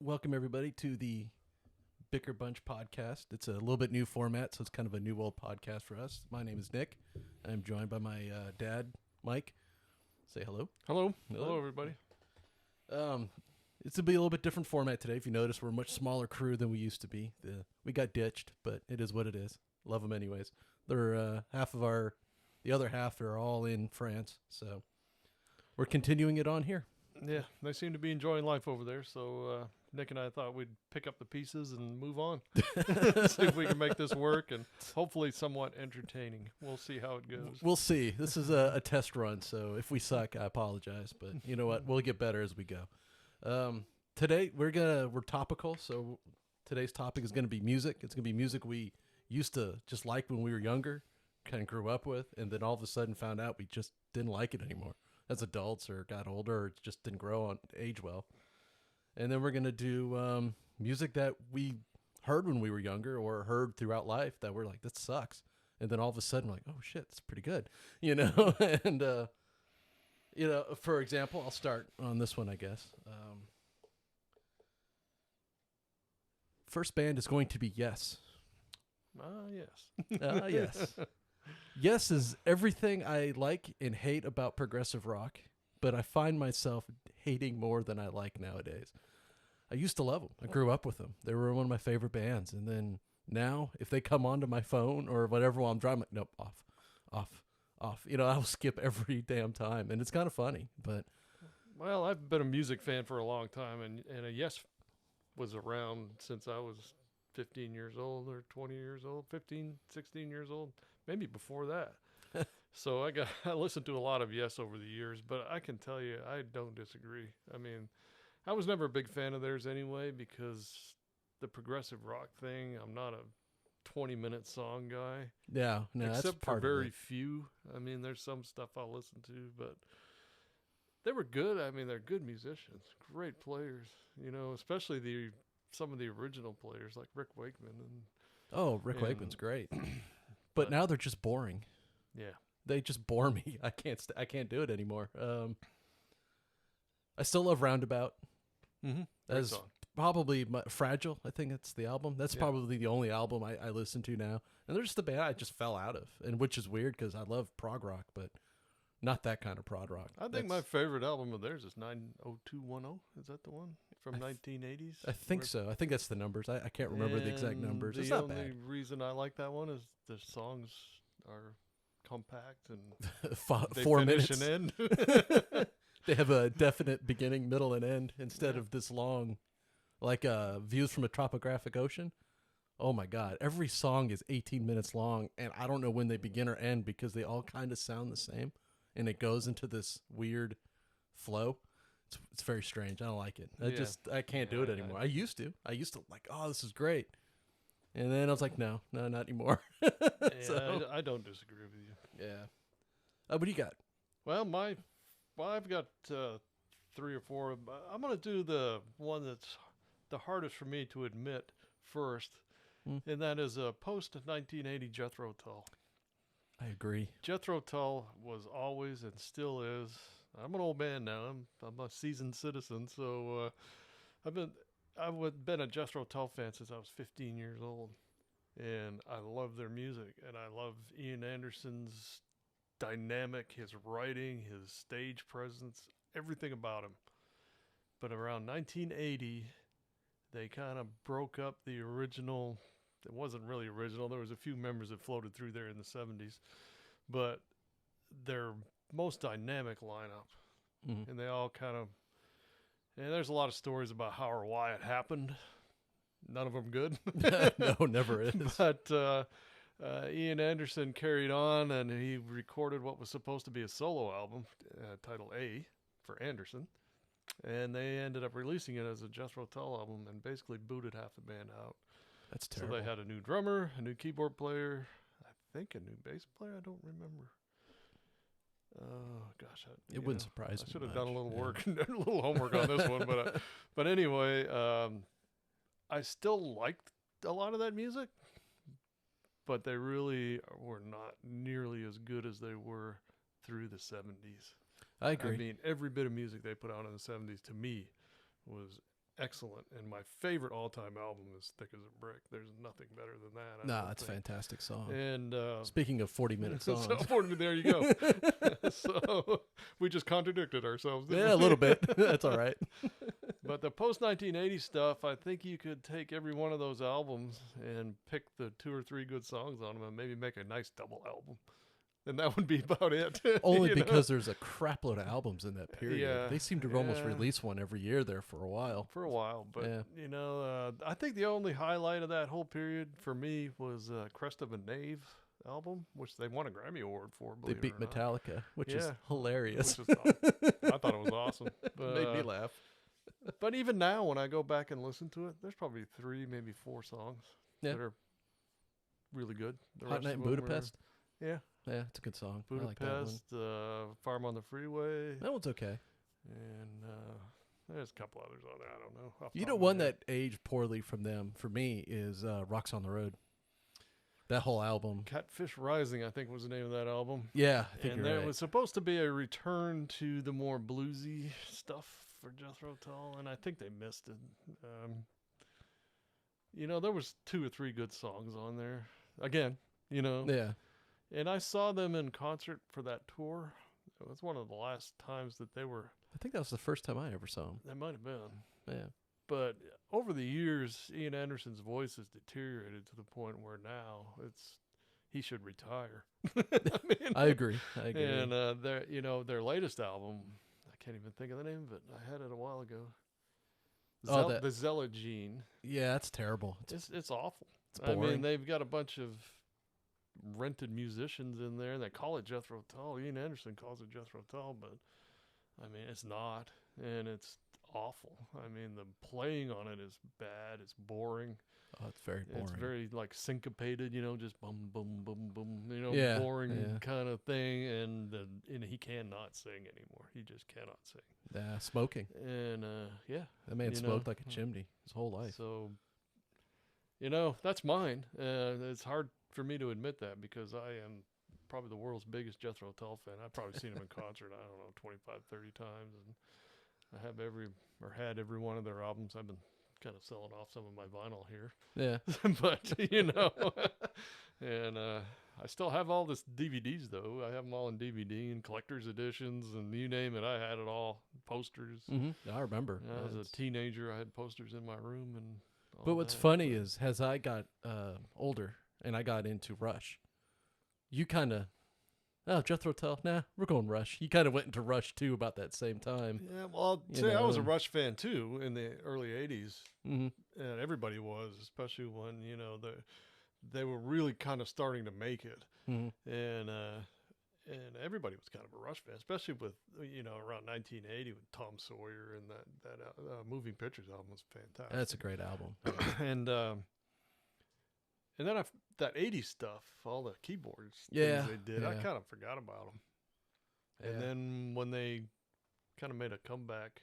Welcome everybody to the BickerBunch podcast. It's a little bit new format, so it's kind of a new old podcast for us. My name is Nick. I'm joined by my dad, Mike. Say hello. Hello. Hello, everybody. It's to be a little bit different format today. If you notice, we're a much smaller crew than we used to be. We got ditched, but it is what it is. Love them anyways. They're the other half are all in France, so we're continuing it on here. Yeah, they seem to be enjoying life over there, so Nick and I thought we'd pick up the pieces and move on. See if we can make this work, and hopefully somewhat entertaining. We'll see how it goes. We'll see. This is a test run, so if we suck, I apologize. But you know what? We'll get better as we go. Today, we're topical, so today's topic is going to be music. It's going to be music we used to just like when we were younger, kind of grew up with, and then all of a sudden found out we just didn't like it anymore as adults or got older or just didn't age well. And then we're going to do music that we heard when we were younger or heard throughout life that we're like, that sucks. And then all of a sudden we're like, oh shit, it's pretty good, and, for example, I'll start on this one, I guess. First band is going to be Yes. Yes. Yes. Yes is everything I like and hate about progressive rock, but I find myself hating more than I like nowadays. I used to love them. I grew up with them. They were one of my favorite bands. And then now, if they come onto my phone or whatever while I'm driving, nope, off. I'll skip every damn time. And it's kind of funny, but. Well, I've been a music fan for a long time, and Yes was around since I was 15 years old or 20 years old, 15, 16 years old, maybe before that. So I listened to a lot of Yes over the years, but I can tell you, I don't disagree. I mean, I was never a big fan of theirs anyway, because the progressive rock thing, I'm not a 20-minute song guy. Yeah, no, except that's part for very of it. few. I mean, there's some stuff I'll listen to, but they were good. I mean, they're good musicians, great players, especially some of the original players like Rick Wakeman. Rick Wakeman's great. But now they're just boring. Yeah. They just bore me. I can't do it anymore. I still love Roundabout. Mm-hmm. That's probably Fragile. I think it's the album. That's probably the only album I listen to now. And they're just the band I just fell out of, and which is weird because I love prog rock, but not that kind of prog rock. I think my favorite album of theirs is 90210. Is that the one from 1980s? I think so. I think that's the numbers. I can't remember the exact numbers. It's not bad. The only reason I like that one is the songs are compact and 4 minutes and end. They have a definite beginning, middle, and end instead of this long, like Views from a Topographic Ocean. Oh my God. Every song is 18 minutes long, and I don't know when they begin or end because they all kind of sound the same, and it goes into this weird flow. It's very strange. I don't like it. I can't do it anymore. I used to like, oh, this is great. And then I was like, no, not anymore. I don't disagree with you. Yeah. What do you got? Well, I've got 3 or 4. I'm going to do the one that's the hardest for me to admit first, and that is post-1980 Jethro Tull. I agree. Jethro Tull was always and still is. I'm an old man now. I'm a seasoned citizen, so I've been a Jethro Tull fan since I was 15 years old, and I love their music, and I love Ian Anderson's dynamic, his writing, his stage presence, everything about him. But around 1980, they kind of broke up the original. It wasn't really original. There was a few members that floated through there in the 70s, but their most dynamic lineup, and they all kind of. And there's a lot of stories about how or why it happened. None of them good. No, never is. But Ian Anderson carried on, and he recorded what was supposed to be a solo album, titled A for Anderson. And they ended up releasing it as a Jethro Tull album and basically booted half the band out. That's terrible. So they had a new drummer, a new keyboard player, I think a new bass player. I don't remember. Oh gosh, it wouldn't surprise me. I should have done a little work, a little homework on this one, but anyway, I still liked a lot of that music, but they really were not nearly as good as they were through the 70s. I agree. I mean, every bit of music they put out in the 70s to me was excellent. And my favorite all-time album is "Thick as a Brick." There's nothing better than that. I Nah, don't it's a think. fantastic song. And Speaking of 40-minute songs. there you go. So we just contradicted ourselves. Didn't Yeah, a we? little bit. That's all right. But the post-1980 stuff, I think you could take every one of those albums and pick the 2 or 3 good songs on them and maybe make a nice double album. And that would be about it. Only you know? because there's a crap load of albums in that period. Yeah, They seem to almost yeah. release one every year there for a while. For a while. But, Yeah. you know, I think the only highlight of that whole period for me was Crest of a Knave album, which they won a Grammy Award for. They believe beat it or not. Metallica, which is Yeah. hilarious. Which is I thought it was awesome. But, Made me laugh. But even now, when I go back and listen to it, there's probably 3, maybe 4 songs Yeah. that are really good. The Hot rest Night of in them were- Budapest. Yeah. Yeah, it's a good song. I like that one. Budapest, Farm on the Freeway, That one's okay. and there's a couple others on there. I don't know. off the You top know, of my one head. that aged poorly from them for me is Rocks on the Road. That whole album. Catfish Rising, I think, was the name of that album. Yeah, I think And you're there right. was supposed to be a return to the more bluesy stuff for Jethro Tull, and I think they missed it. You know, there was 2 or 3 good songs on there. Again, you know. Yeah. And I saw them in concert for that tour. It was one of the last times that they were. I think that was the first time I ever saw him. They might have been. Yeah. But over the years, Ian Anderson's voice has deteriorated to the point where now he should retire. I agree. And their latest album, I can't even think of the name of it. I had it a while ago. The Zella Gene. Yeah, that's terrible. It's awful. It's boring. I mean, they've got a bunch of rented musicians in there. They call it Jethro Tull. Ian Anderson calls it Jethro Tull, but I mean, it's not, and it's awful. I mean, the playing on it is bad. It's boring. Oh, it's very boring. It's very like syncopated, you know, just boom, boom, boom, boom, you know, Yeah, boring yeah. kind of thing. And he cannot sing anymore. He just cannot sing. Yeah, smoking. And yeah, That man you smoked know, like a chimney his whole life. so you know, that's mine. It's hard for me to admit that because I am probably the world's biggest Jethro Tull fan. I've probably seen him in concert, I don't know, 25, 30 times. And I have had every one of their albums. I've been kind of selling off some of my vinyl here. Yeah. But, you know, and I still have all this DVDs, though. I have them all in DVD and collector's editions and you name it. I had it all. Posters. I remember. When I was a teenager, I had posters in my room and all But what's that. funny is, as I got older and I got into Rush, you kind of, Jethro Tull, nah, we're going Rush. You kind of went into Rush too about that same time. Yeah, well, You see, I was a know. Rush fan too in the early '80s, Mm-hmm. and everybody was, especially when they were really kind of starting to make it, Mm-hmm. and everybody was kind of a Rush fan, especially with around 1980 with Tom Sawyer and that Moving Pictures album was fantastic. That's a great album. and then that '80s stuff, all the keyboards Yeah, things they did, I yeah. kind of forgot about them. Yeah. And then when they kind of made a comeback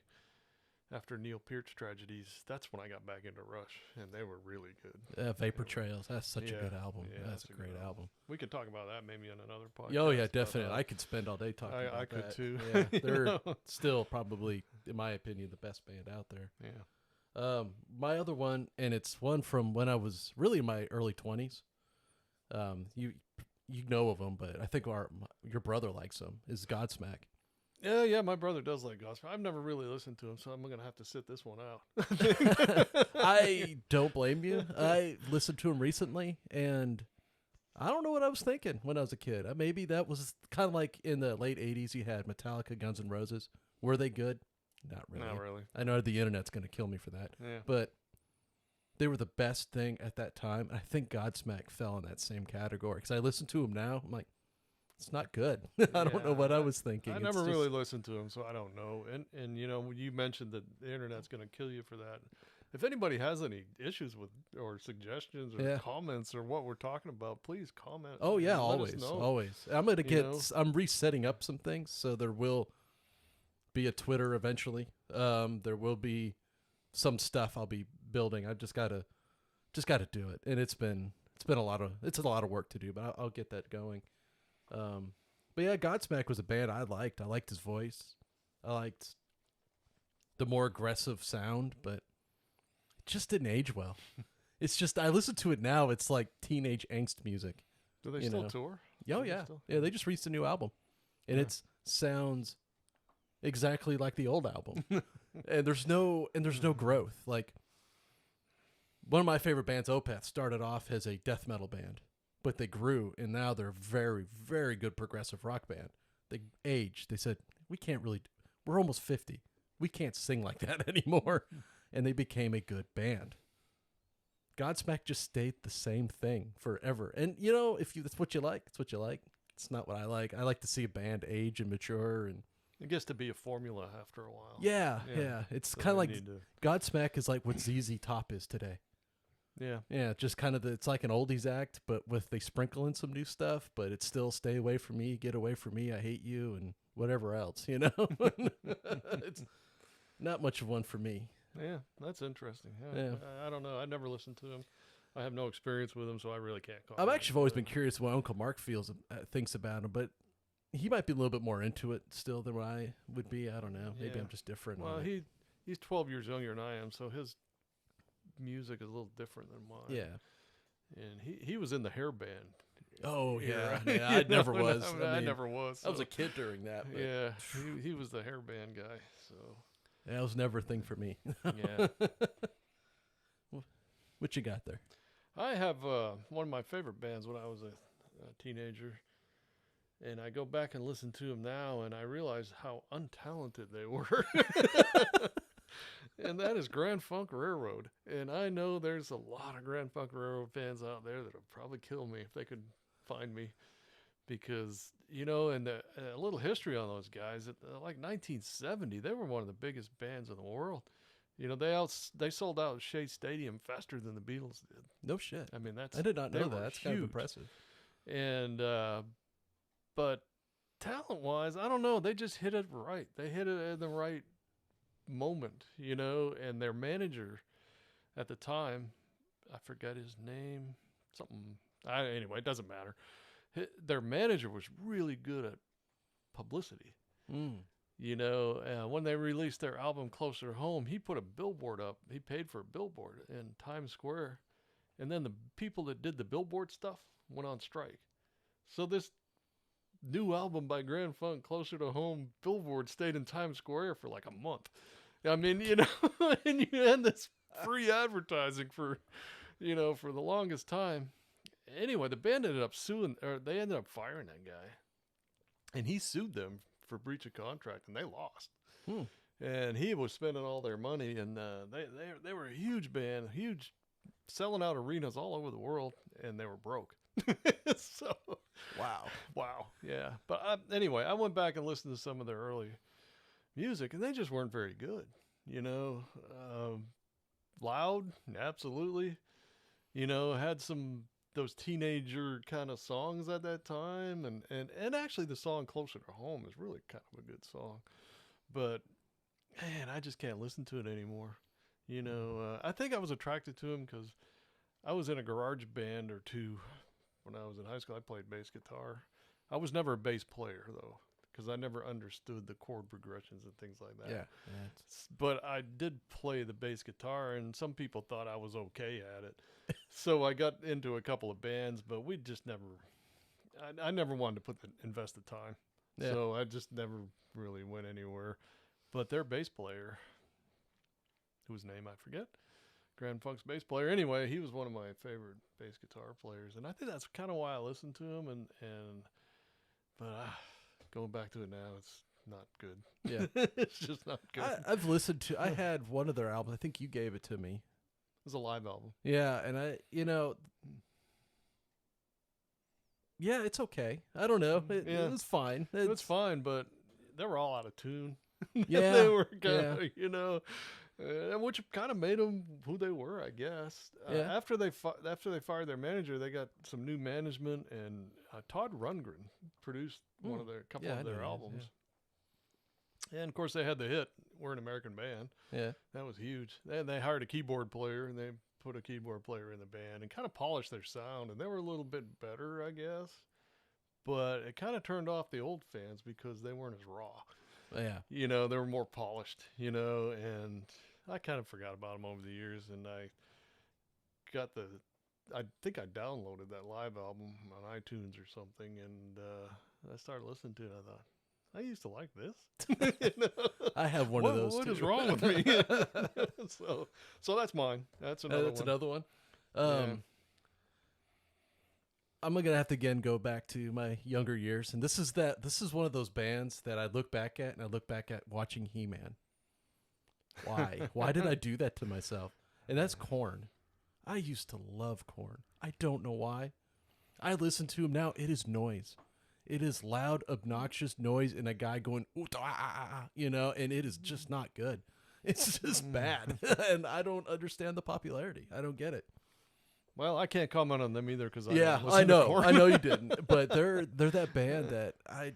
after Neil Peart's tragedies, that's when I got back into Rush, and they were really good. Vapor Trails, that's such a Yeah, good album. yeah, That's a good great album. We could talk about that maybe on another podcast. Oh yeah, but, definitely. I could spend all day talking about I could that. too. Yeah, You they're know? still probably, in my opinion, the best band out there. Yeah. My other one, and it's one from when I was really in my early 20s. You know of them, but I think your brother likes them. Is Godsmack. Yeah, my brother does like gospel. I've never really listened to him, so I'm going to have to sit this one out. I don't blame you. I listened to him recently, and I don't know what I was thinking when I was a kid. Maybe that was kind of like in the late 80s, you had Metallica, Guns N' Roses. Were they good? Not really. Not really. I know the internet's going to kill me for that. Yeah. But they were the best thing at that time. I think Godsmack fell in that same category because I listen to him now. I'm like, it's not good. I don't know what I was thinking. I It's never just- really listened to him, so I don't know. And you mentioned that the internet's going to kill you for that. If anybody has any issues with or suggestions or Yeah. comments or what we're talking about, please comment. Oh yeah, and let us always, know. always. I'm gonna You get. know? I'm resetting up some things, so there will be a Twitter eventually. There will be some stuff I'll be building. I've just gotta do it, and it's a lot of work to do, but I'll get that going. But yeah, Godsmack was a band I liked. I liked his voice. I liked the more aggressive sound, but just didn't age well. It's just, I listen to it now. It's like teenage angst music. Do they you still know. tour? Oh Do they yeah, still? yeah. They just released a new album, and Yeah. it sounds exactly like the old album. and there's no growth. Like one of my favorite bands, Opeth, started off as a death metal band, but they grew, and now they're a very, very good progressive rock band. They aged. They said, we can't really. We're almost 50. We can't sing like that anymore, and they became a good band. Godsmack just stayed the same thing forever. And, you know, if that's what you like, it's what you like. It's not what I like. I like to see a band age and mature. And It gets to be a formula after a while. yeah. It's So kind of they like need to- Godsmack is like what ZZ Top is today. Yeah. Yeah, just kind of it's like an oldies act, but they sprinkle in some new stuff, but it's still stay away from me, get away from me, I hate you, and whatever else, you know? It's not much of one for me. Yeah, that's interesting. Yeah. I don't know. I never listened to him. I have no experience with him, so I really can't call. I've actually always been curious what Uncle Mark thinks about him, but he might be a little bit more into it still than what I would be. I don't know. Maybe Yeah. I'm just different. Well, on it. he's 12 years younger than I am, so his music is a little different than mine. Yeah. And he was in the hair band. Oh yeah. era. Yeah, I You know, never and was. I never was. I was so- a kid during that. But Yeah, he was the hair band guy. So that was never a thing for me. yeah, What you got there? I have one of my favorite bands when I was a teenager, and I go back and listen to them now, and I realize how untalented they were. And that is Grand Funk Railroad. And I know there's a lot of Grand Funk Railroad fans out there that would probably kill me if they could find me. Because, you know, and a little history on those guys, like 1970, they were one of the biggest bands in the world. You know, they sold out Shea Stadium faster than the Beatles did. No shit. I mean, I did not they know were that. That's kind of huge. impressive. And, but talent-wise, I don't know. They just hit it right. They hit it in the right moment, you know, and their manager at the time, I forgot his name, anyway, it doesn't matter. Their manager was really good at publicity. You know, when they released their album Closer Home, he put a billboard up. He paid for a billboard in Times Square. And then the people that did the billboard stuff went on strike. So this new album by Grand Funk, Closer to Home, billboard stayed in Times Square for like a month. I mean, you know, and you had this free advertising for, you know, for the longest time. Anyway, the band ended up they ended up firing that guy. And he sued them for breach of contract, and they lost. And he was spending all their money, and they were a huge band, selling out arenas all over the world, and they were broke. So wow, yeah. But anyway, I went back and listened to some of their early music, and they just weren't very good. You know, loud, absolutely. You know, had those teenager kind of songs at that time, and actually the song Closer to Home is really kind of a good song. But man, I just can't listen to it anymore. You know, I think I was attracted to him because I was in a garage band or two when I was in high school. I played bass guitar. I was never a bass player though, because I never understood the chord progressions and things like that. Yeah. But I did play the bass guitar, and some people thought I was okay at it. So I got into a couple of bands, but we just never. I never wanted to invest the time, Yeah. so I just never really went anywhere. But their bass player, whose name I forget, Grand Funk's bass player. Anyway, he was one of my favorite bass guitar players, and I think that's kind of why I listened to him. But going back to it now, it's not good. Yeah. It's just not good. I've listened to. I had one of their albums. I think you gave it to me. It was a live album. Yeah, and yeah, it's okay. I don't know. It was fine. It's fine, but they were all out of tune. Yeah, They were kind of, you know, which kind of made them who they were, I guess. Yeah. After they fired their manager, they got some new management, and Todd Rundgren produced a couple of their albums. And of course, they had the hit "We're an American Band." Yeah. That was huge. They hired a keyboard player, and they put a keyboard player in the band and kind of polished their sound, and they were a little bit better, I guess. But it kind of turned off the old fans because they weren't as raw. Yeah. You know, they were more polished, you know, and I kind of forgot about them over the years, and I think I downloaded that live album on iTunes or something, and I started listening to it. I thought, I used to like this. You know? I have one of those. What too. is wrong with me? So that's mine. That's another That's one. another one. Yeah. I'm gonna have to again go back to my younger years, and this is one of those bands that I look back at, and I look back at watching He-Man. Why? Why did I do that to myself? And that's Korn. I used to love Korn. I don't know why. I listen to him now. It is noise. It is loud, obnoxious noise, and a guy going, "Ooh, ah, ah, ah," you know, and it is just not good. It's just bad, and I don't understand the popularity. I don't get it. Well, I can't comment on them either because I know, I know you didn't, but they're that band that I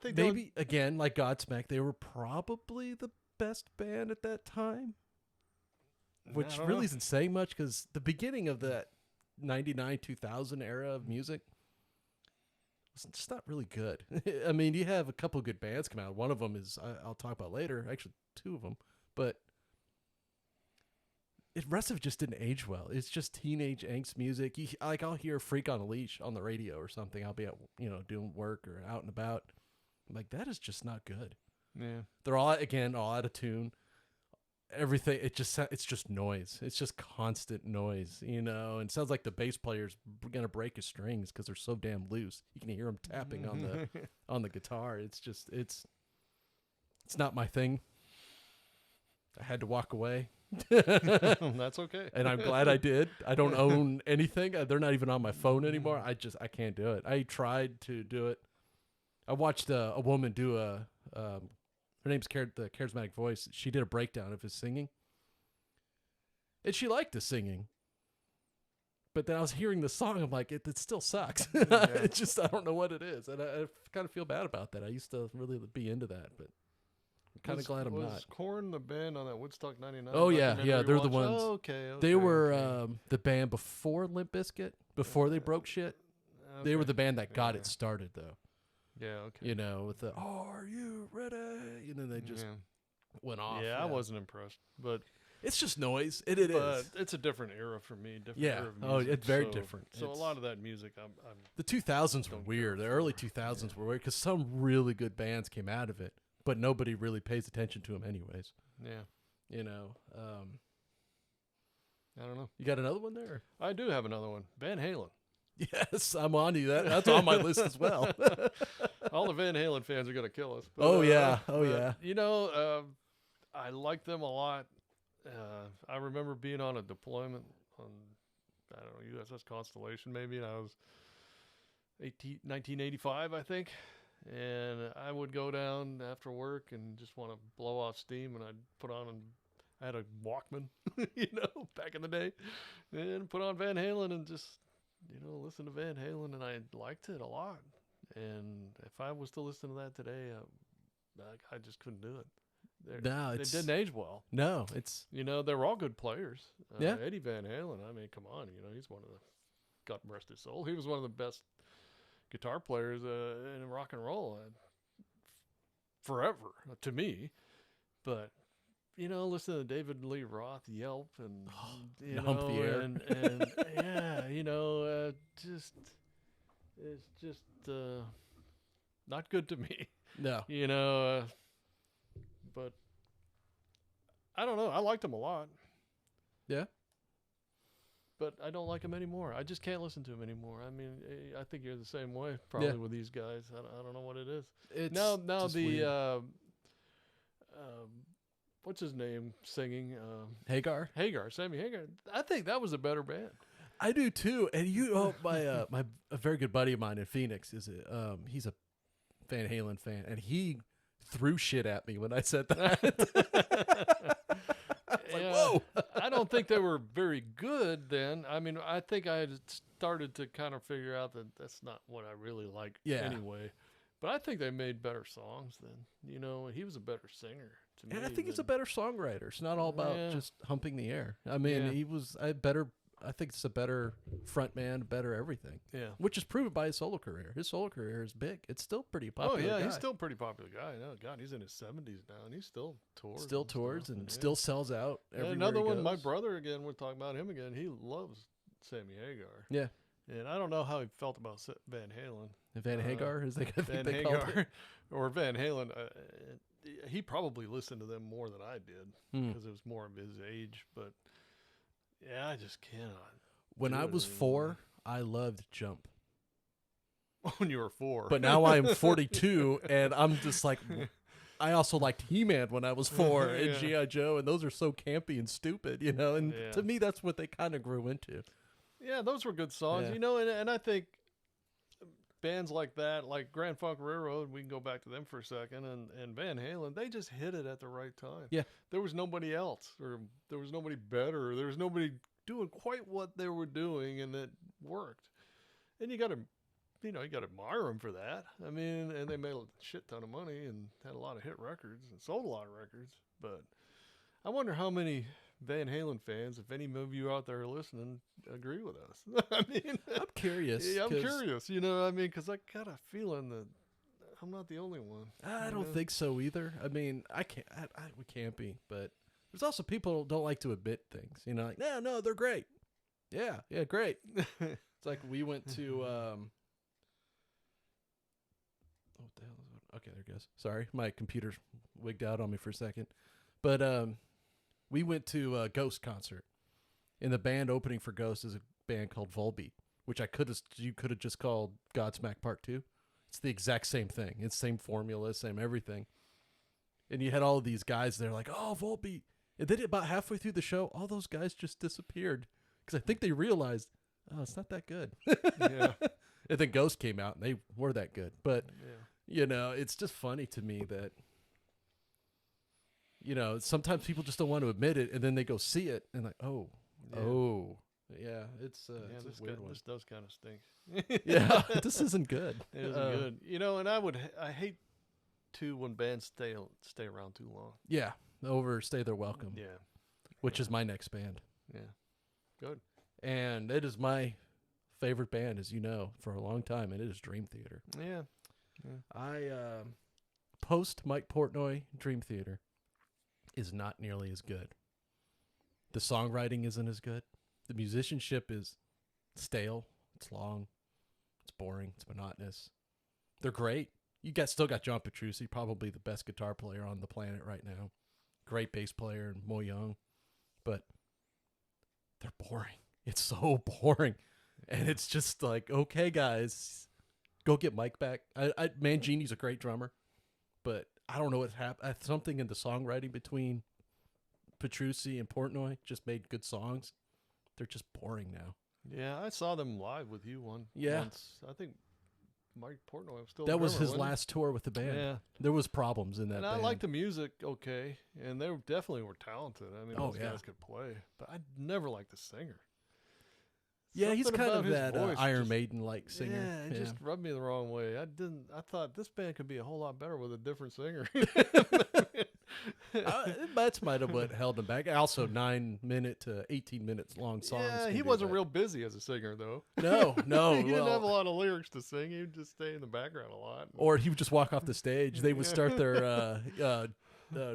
think maybe again like Godsmack, they were probably the best band at that time, which really isn't saying much because the beginning of that 99 2000 era of music was just not really good. I mean, you have a couple good bands come out. One of them is I'll talk about later. Actually, two of them, but. The rest of it just didn't age well. It's just teenage angst music. I'll hear "Freak on a Leash" on the radio or something. I'll be at doing work or out and about. I'm like, that is just not good. Yeah, they're all out of tune. Everything it's just noise. It's just constant noise, and it sounds like the bass player's gonna break his strings because they're so damn loose. You can hear him tapping on the guitar. It's not my thing. I had to walk away. That's okay. And I'm glad I did. I don't own anything. They're not even on my phone anymore. I can't do it. I tried to do it. I watched a woman do her name's the Charismatic Voice. She did a breakdown of his singing. And she liked the singing. But then I was hearing the song. I'm like, it still sucks. Yeah. It's just, I don't know what it is. And I kind of feel bad about that. I used to really be into that, but I'm kind of glad I'm not. Was Korn the band on that Woodstock 99? Oh, yeah. They're the ones. Oh, okay. They were the band before Limp Bizkit, before they broke shit. Okay. They were the band that got it started, though. Yeah, okay. With the, "Are you ready?" They just went off. Yeah, I wasn't impressed. But it's just noise. It is. It's a different era for me. Different Yeah. era of music, It's very different. So a lot of that music, I'm the 2000s were weird. The early 2000s were weird because some really good bands came out of it. But nobody really pays attention to him anyways. Yeah. I don't know. You got another one there? I do have another one. Van Halen. Yes, I'm on to you. That's on my list as well. All the Van Halen fans are going to kill us. But, Oh, yeah. I like them a lot. I remember being on a deployment on, I don't know, USS Constellation maybe, and I was 1985, I think. And I would go down after work and just want to blow off steam, and I'd put on, I had a Walkman, back in the day, and put on Van Halen and just, listen to Van Halen, and I liked it a lot. And if I was to listen to that today, I just couldn't do it. They didn't age well. No, it's... they're all good players. Yeah. Eddie Van Halen, I mean, come on, he's one of the, God rest his soul, he was one of the best guitar players in rock and roll forever to me. But listen to David Lee Roth yelp and hump the air. and just it's just not good to me. No. But I don't know. I liked him a lot. Yeah. But I don't like him anymore. I just can't listen to him anymore. I mean, I think you're the same way, probably with these guys. I don't know what it is. It's now the what's his name singing? Sammy Hagar. I think that was a better band. I do too. And my a very good buddy of mine in Phoenix he's a Van Halen fan, and he threw shit at me when I said that. Whoa. I don't think they were very good then. I mean, I think I had started to kind of figure out that that's not what I really like anyway. But I think they made better songs then. He was a better singer to me. And I think he's a better songwriter. It's not all about just humping the air. I mean, he was a better I think it's a better front man, better everything. Yeah. Which is proven by his solo career. His solo career is big. It's still pretty popular. Oh yeah, guy. he's still a pretty popular guy. No, God, he's in his 70s now, and he still tours. Still tours and still sells out. Everywhere another he one, goes. my brother again. We're talking about him again. He loves Sammy Hagar. Yeah. And I don't know how he felt about Van Halen. Van Hagar is that Van they called it? Hagar or Van Halen. He probably listened to them more than I did because it was more of his age. But yeah, I just cannot. When I was 4, I loved Jump. When you were 4. But now I'm 42, and I'm just like, I also liked He-Man when I was 4 and G.I. Joe, and those are so campy and stupid, you know? And to me, that's what they kind of grew into. Yeah, those were good songs, Yeah. you know, and I think bands like that, like Grand Funk Railroad, we can go back to them for a second, and Van Halen, they just hit it at the right time. Yeah. There was nobody else, or there was nobody better, or there was nobody doing quite what they were doing, and it worked. And you got to admire them for that. I mean, and they made a shit ton of money and had a lot of hit records and sold a lot of records. But I wonder how many Van Halen fans, if any of you out there listening, agree with us. I mean, I'm curious. Yeah, I'm curious. You know, I mean, because I got a feeling that I'm not the only one. I don't think so either. I mean, we can't be, but there's also people who don't like to admit things. You know, like, no, they're great. Yeah, great. It's like we went to, what the hell is it? Okay, there it goes. Sorry, my computer's wigged out on me for a second. But we went to a Ghost concert, and the band opening for Ghost is a band called Volbeat, which you could have just called Godsmack Part 2. It's the exact same thing. It's same formula, same everything. And you had all of these guys there like, oh, Volbeat. And then about halfway through the show, all those guys just disappeared because I think they realized, oh, it's not that good. Yeah. And then Ghost came out, and they were that good. But, you know, it's just funny to me that, you know, sometimes people just don't want to admit it, and then they go see it, and like, it's a weird one. This does kind of stink. Yeah, this isn't good. It isn't good. You know, and I hate too when bands stay around too long. Yeah, overstay their welcome. Yeah, which is my next band. Yeah, good. And it is my favorite band, as you know, for a long time, and it is Dream Theater. Yeah. I post Mike Portnoy, Dream Theater is not nearly as good. The songwriting isn't as good. The musicianship is stale. It's long. It's boring. It's monotonous. They're great. Still got John Petrucci, probably the best guitar player on the planet right now. Great bass player, and Mo Young. But they're boring. It's so boring. And it's just like, okay, guys, go get Mike back. Mangini's a great drummer, but I don't know what's happened. Something in the songwriting between Petrucci and Portnoy just made good songs. They're just boring now. Yeah, I saw them live with you once. I think Mike Portnoy was still. That was his last tour with the band. Yeah, there was problems in that. And band. I liked the music, okay, and they definitely were talented. I mean, those guys could play, but I never liked the singer. Yeah, he's kind of that voice Iron Maiden-like singer. Yeah, it just rubbed me the wrong way. I thought this band could be a whole lot better with a different singer. That's might have what held him back. Also, 9-minute to 18 minutes long songs. Yeah, he wasn't real busy as a singer, though. No. He didn't have a lot of lyrics to sing. He would just stay in the background a lot. Or he would just walk off the stage. They would start their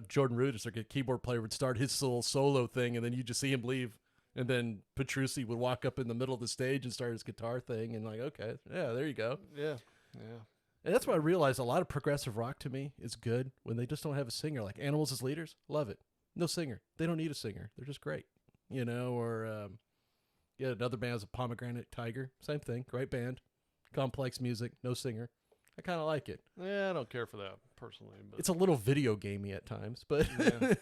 Jordan Rudess, their keyboard player, would start his little solo thing, and then you just see him leave. And then Petrucci would walk up in the middle of the stage and start his guitar thing, and like, okay, yeah, there you go. Yeah. And that's why I realized a lot of progressive rock to me is good when they just don't have a singer. Like Animals as Leaders, love it. No singer. They don't need a singer. They're just great. You know, or another band is a Pomegranate Tiger. Same thing. Great band. Complex music. No singer. I kind of like it. Yeah, I don't care for that personally. But it's a little video gamey at times, but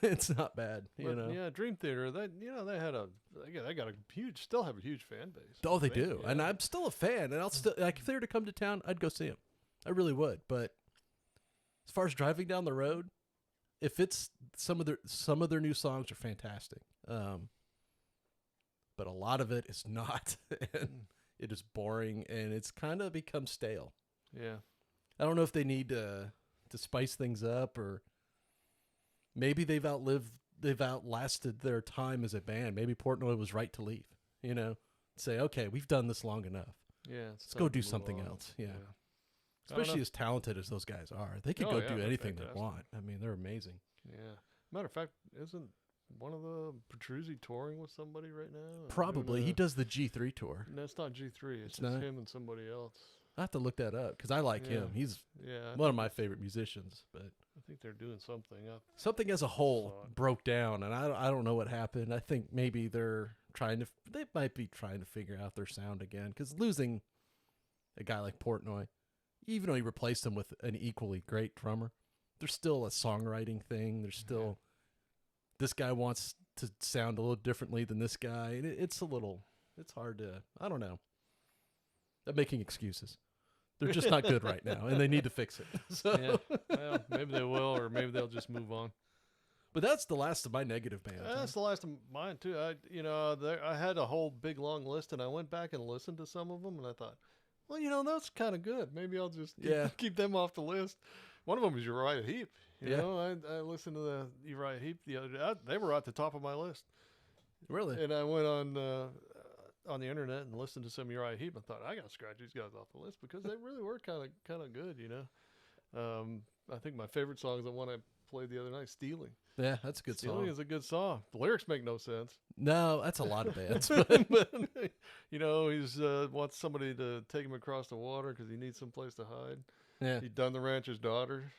it's not bad. You know. Yeah, Dream Theater. They got a huge, still have a huge fan base. Oh, they do, and I'm still a fan. And I'll still like if they were to come to town, I'd go see them. I really would. But as far as driving down the road, if it's some of their new songs are fantastic, but a lot of it is not, and it is boring, and it's kind of become stale. Yeah. I don't know if they need to spice things up, or maybe they've outlasted their time as a band. Maybe Portnoy was right to leave. You know, say, okay, we've done this long enough. Yeah, Let's go do something else. Yeah. I don't Especially know. as talented as those guys are, they could Oh, go yeah, do they're anything fantastic. they want. I mean, they're amazing. Yeah. Matter of fact, isn't one of the Petruzzi touring with somebody right now? Probably. He does the G3 tour. No, it's not G3. It's It's just not? him and somebody else. I have to look that up because I like him. Yeah. He's Yeah. one of my favorite musicians. But I think they're doing something. something as a whole Saw it. broke down, and I don't know what happened. I think maybe they might be trying to figure out their sound again because losing a guy like Portnoy, even though he replaced him with an equally great drummer, there's still a songwriting thing. There's still this guy wants to sound a little differently than this guy. And it's hard to, I don't know. I'm making excuses. They're just not good right now, and they need to fix it. So. Yeah. Well, maybe they will, or maybe they'll just move on. But that's the last of my negative bands. That's the last of mine too. I had a whole big long list, and I went back and listened to some of them, and I thought, well, that's kind of good. Maybe I'll just keep them off the list. One of them was Uriah Heep. You know, I listened to the Uriah Heep the other day. They were at the top of my list. Really? And I went on the internet and listened to some Uriah Heep. I thought I got to scratch these guys off the list because they really were kind of good. I think my favorite song is the one I played the other night, "Stealing." Yeah, that's a good Stealing song. is a good song. The lyrics make no sense. No, that's a lot of bands. But he's wants somebody to take him across the water because he needs some place to hide. Yeah. He done the rancher's daughter,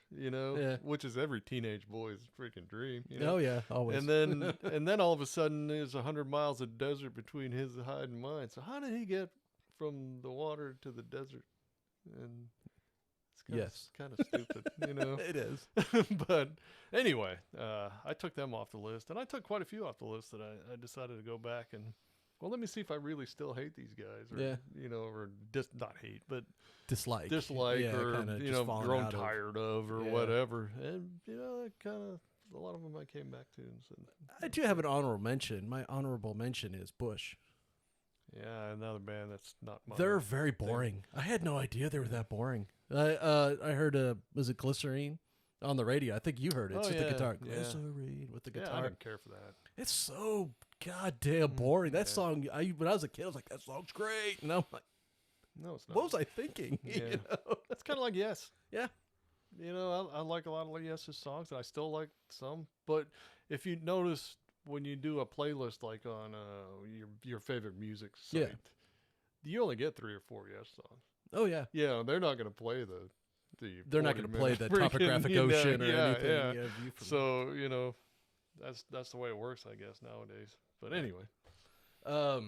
which is every teenage boy's freaking dream. Oh yeah, always. And then all of a sudden there's 100 miles of desert between his hide and mine. So how did he get from the water to the desert? And it's kind of stupid, It is. But anyway, I took them off the list, and I took quite a few off the list that I decided to go back and, let me see if I really still hate these guys, or or not hate, but dislike, or grown out tired of, or whatever. And kind of a lot of them I came back to and said, I do have an honorable mention. My honorable mention is Bush. Yeah, another band that's not mine. They're very boring. I had no idea they were that boring. I heard was it Glycerine on the radio? I think you heard it. It's just the guitar. Glycerine with the guitar. Yeah, I didn't care for that. It's so goddamn boring. That song, when I was a kid, I was like, that song's great. And I'm like, no, it's not. what was I thinking? Yeah. It's kind of like Yes. Yeah. I like a lot of Yes's songs, and I still like some. But if you notice when you do a playlist like on your favorite music site, you only get 3 or 4 Yes songs. Oh yeah. Yeah, they're not going to play the. They're not going to play the topographic ocean or anything. Yeah. So that's the way it works, I guess, nowadays. But anyway, well,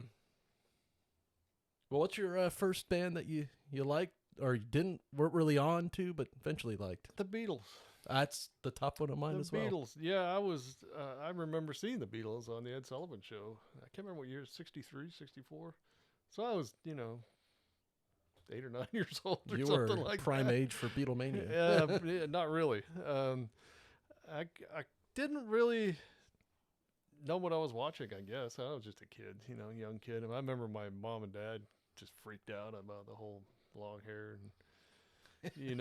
what's your first band that you liked or weren't really on to, but eventually liked? the Beatles. That's the top one of mine as well. The Beatles. Yeah, I remember seeing the Beatles on the Ed Sullivan Show. I can't remember what year, 63, 64. So I was, 8 or 9 years old or you something were like prime that. age for Beatlemania. Yeah, not really. I didn't really know what I was watching, I guess. I was just a kid, young kid. And I remember my mom and dad just freaked out about the whole long hair and,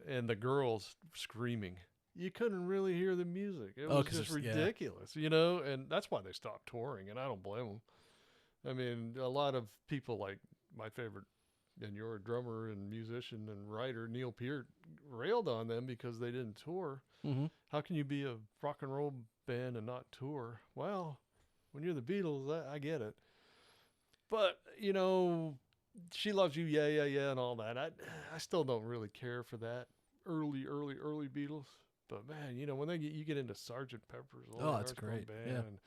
and the girls screaming. You couldn't really hear the music. It was just ridiculous, and that's why they stopped touring, and I don't blame them. I mean, a lot of people like my favorite, and you're a drummer and musician and writer, Neil Peart, railed on them because they didn't tour. Mm-hmm. How can you be a rock and roll band and not tour? Well, when you're the Beatles, I get it. But, She Loves You, yeah, and all that. I still don't really care for that early Beatles. But, man, when you get into Sgt. Pepper's that's great. Band, yeah. and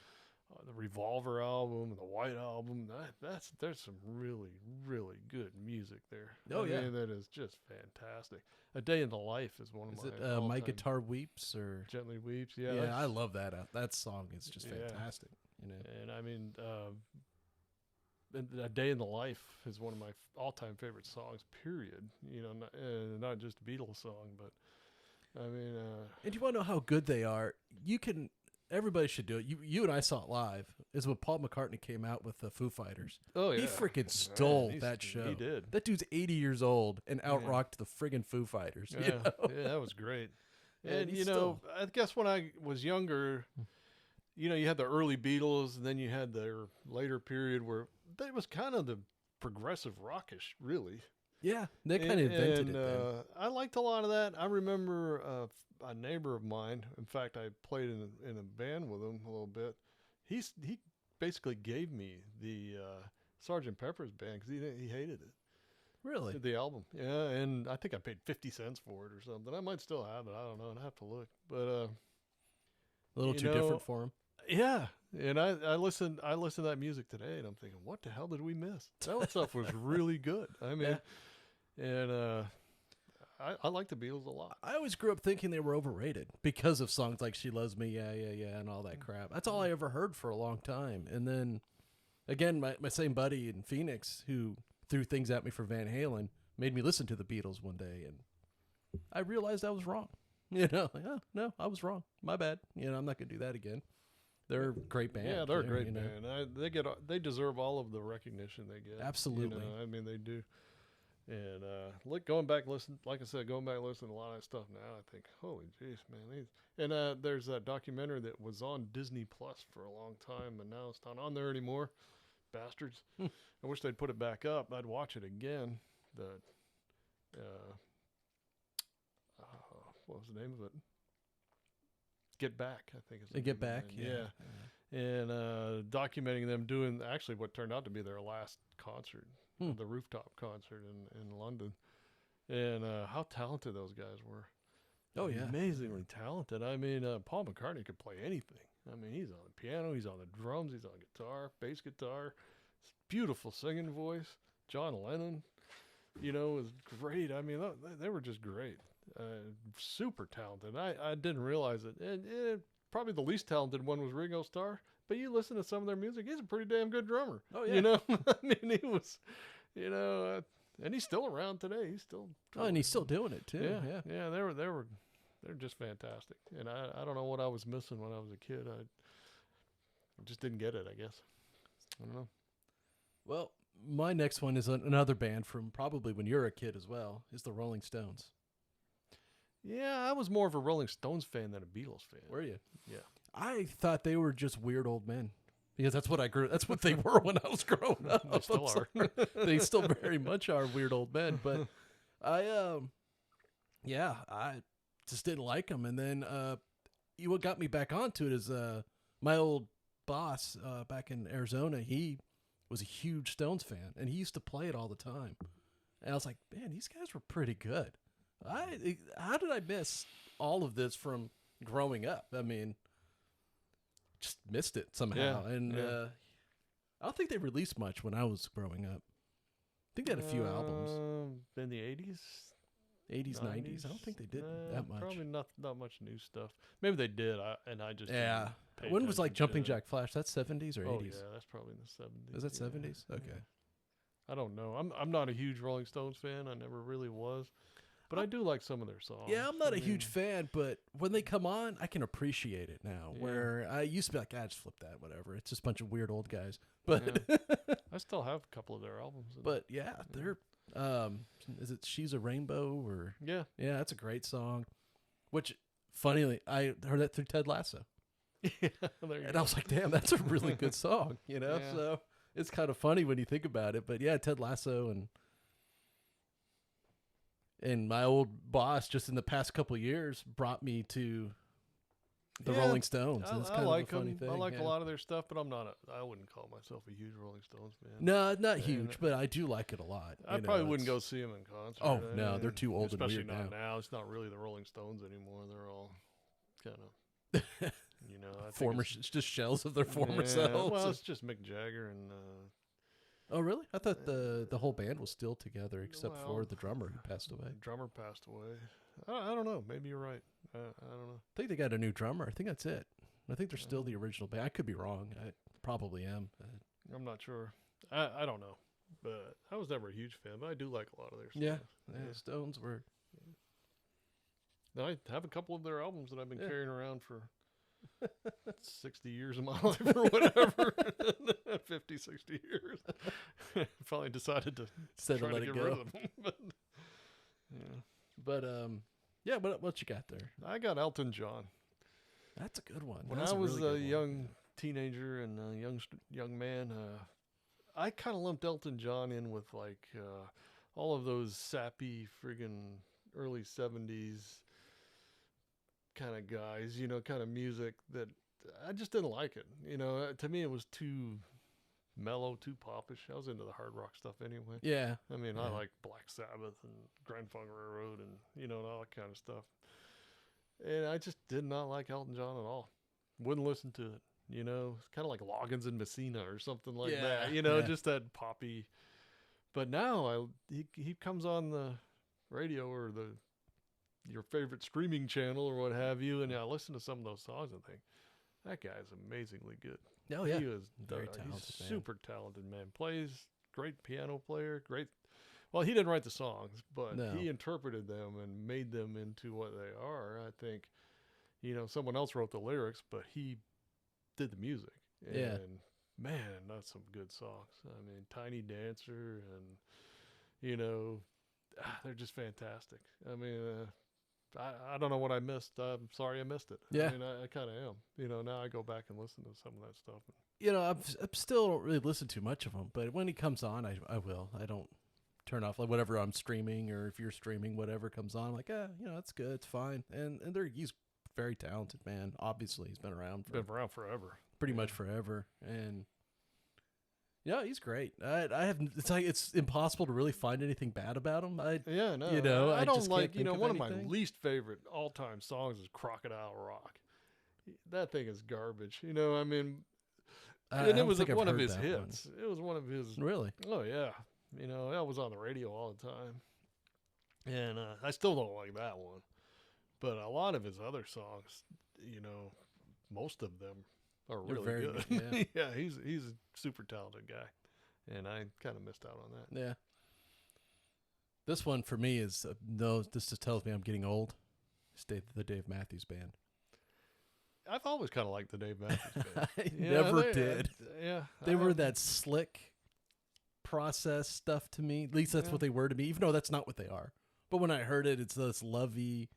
the Revolver album and the White Album, there's some really, really good music there. Oh, yeah. That is just fantastic. A Day in the Life is one of Is my it My all-time- Guitar Weeps or Gently Weeps, yeah. Yeah, I love that. That song is just fantastic. And I mean, A Day in the Life is one of my all-time favorite songs, period. Not just a Beatles song, but I mean... and you want to know how good they are? Everybody should do it. You and I saw it live. Is when Paul McCartney came out with the Foo Fighters. Oh, yeah. He freaking stole Man, that show. He did. That dude's 80 years old and out-rocked the friggin' Foo Fighters. Yeah, yeah, that was great. And, he's I guess when I was younger, you had the early Beatles, and then you had their later period where that was kind of the progressive rockish, really. Yeah, they kind of invented it then. I liked a lot of that. I remember a neighbor of mine. In fact, I played in a band with him a little bit. He basically gave me the Sgt. Pepper's band because he hated it. Really? The album, yeah, and I think I paid 50 cents for it or something. I might still have it. I don't know. I'd have to look, but A little too different for him. yeah. And I listened to that music today, and I'm thinking, what the hell did we miss? That stuff was really good. I mean, and I like the Beatles a lot. I always grew up thinking they were overrated because of songs like "She Loves Me," yeah, and all that crap. That's all I ever heard for a long time. And then, again, my same buddy in Phoenix who threw things at me for Van Halen made me listen to the Beatles one day, and I realized I was wrong. Like, oh, no, I was wrong. My bad. I'm not gonna do that again. They're a great band. Yeah, they're a great band. They deserve all of the recognition they get. Absolutely. I mean, they do. And going back listening to a lot of that stuff now, I think, holy jeez, man. There's that documentary that was on Disney Plus for a long time, and now it's not on there anymore. Bastards. I wish they'd put it back up. I'd watch it again. What was the name of it? Get Back, I think. Get Back, yeah. And documenting them doing actually what turned out to be their last concert, the rooftop concert in London, and how talented those guys were. Oh yeah, amazingly talented. I mean, Paul McCartney could play anything. I mean, he's on the piano, he's on the drums, he's on guitar, bass guitar. Beautiful singing voice. John Lennon, was great. I mean, they were just great. Super talented. I didn't realize it. And probably the least talented one was Ringo Starr. But you listen to some of their music, he's a pretty damn good drummer. Oh yeah. I mean, he was, and he's still around today. He's still. And he's still doing it too. Yeah. They're just fantastic. And I don't know what I was missing when I was a kid. I just didn't get it, I guess. I don't know. Well, my next one is another band from probably when you're a kid as well, is the Rolling Stones. Yeah, I was more of a Rolling Stones fan than a Beatles fan. Were you? Yeah. I thought they were just weird old men. Because that's what they were when I was growing up. They still are. They still very much are weird old men. But I just didn't like them. And then what got me back onto it is my old boss back in Arizona, he was a huge Stones fan, and he used to play it all the time. And I was like, man, these guys were pretty good. How did I miss all of this from growing up? I mean, just missed it somehow. Yeah, and I don't think they released much when I was growing up. I think they had a few albums. In the 80s? 80s, 90s. I don't think they did that much. Probably not much new stuff. Maybe they did, and I just yeah. didn't pay When was like attention Jumping to it. Jack Flash? That's 70s or 80s? Oh yeah, that's probably in the 70s. Is that yeah. 70s? Okay. Yeah. I don't know. I'm not a huge Rolling Stones fan. I never really was. But I do like some of their songs. Yeah, I'm not a huge fan, but when they come on, I can appreciate it now. Yeah. Where I used to be like, just flip that, whatever. It's just a bunch of weird old guys. But I still have a couple of their albums. But yeah, they're is it She's a Rainbow or yeah, that's a great song. Which funnily, I heard that through Ted Lasso. Yeah, and I was like, damn, that's a really good song, Yeah. So it's kind of funny when you think about it. But yeah, Ted Lasso and my old boss just in the past couple of years brought me to the Rolling Stones. It's kind I like of a funny them. thing. I like a lot of their stuff, but I wouldn't call myself a huge Rolling Stones fan. No, not huge, but I do like it a lot. I probably wouldn't go see them in concert. Oh, no, they're too old and especially weird not now. It's not really the Rolling Stones anymore. They're all kind of, I former, it's just shells of their former selves. Well, it's just Mick Jagger and. Oh, really? I thought the whole band was still together except for the drummer who passed away. The drummer passed away. I don't know. Maybe you're right. I don't know. I think they got a new drummer. I think that's it. I think they're still the original band. I could be wrong. I probably am. I'm not sure. I don't know. But I was never a huge fan, but I do like a lot of their stuff. Yeah. Stones were. Now, I have a couple of their albums that I've been carrying around for 60 years of my life or whatever. 50, 60 years. Finally decided to Instead try of let to it get go. rid of them. But what you got there? I got Elton John. That's a good one. When That's I was really a good young teenager and a young man, I kind of lumped Elton John in with like all of those sappy friggin' early 70s kind of guys, kind of music that I just didn't like it. To me it was too mellow, too popish. I was into the hard rock stuff anyway. Yeah. I mean, Yeah. I like Black Sabbath and Grand Funk Railroad and, all that kind of stuff. And I just did not like Elton John at all. Wouldn't listen to it. It's kind of like Loggins and Messina or something like that. Yeah. Just that poppy. But now he comes on the radio or your favorite streaming channel or what have you, and I listen to some of those songs and think, that guy's amazingly good. Oh yeah. He is Very talented, he's man. super talented, man. Plays great piano player, great. Well, he didn't write the songs, but No. he interpreted them and made them into what they are. I think, someone else wrote the lyrics, but he did the music. And Yeah. man, that's some good songs. I mean, Tiny Dancer and, they're just fantastic. I mean, I don't know what I missed. I'm sorry I missed it. Yeah. I mean, I kind of am. Now I go back and listen to some of that stuff. I still don't really listen to much of him, but when he comes on, I will. I don't turn off like whatever I'm streaming, or if you're streaming, whatever comes on, I'm like, it's good, it's fine. And he's very talented, man. Obviously, he's been around forever. pretty much forever, and yeah, he's great. It's impossible to really find anything bad about him. I I don't just like, can't think of one of my anything. least favorite all-time songs is Crocodile Rock. That thing is garbage. I mean, I and it don't was think I've one of heard his that hits. It was one of his. one. Really? Oh yeah, that was on the radio all the time, and I still don't like that one. But a lot of his other songs, most of them are They're really very good. good, Yeah, he's a super talented guy, and I kind of missed out on that. Yeah. This one for me is this just tells me I'm getting old. The Dave Matthews Band. I've always kind of liked the Dave Matthews Band. I never they did. They were that slick process stuff to me. At least that's what they were to me, even though that's not what they are. But when I heard it, it's this lovey.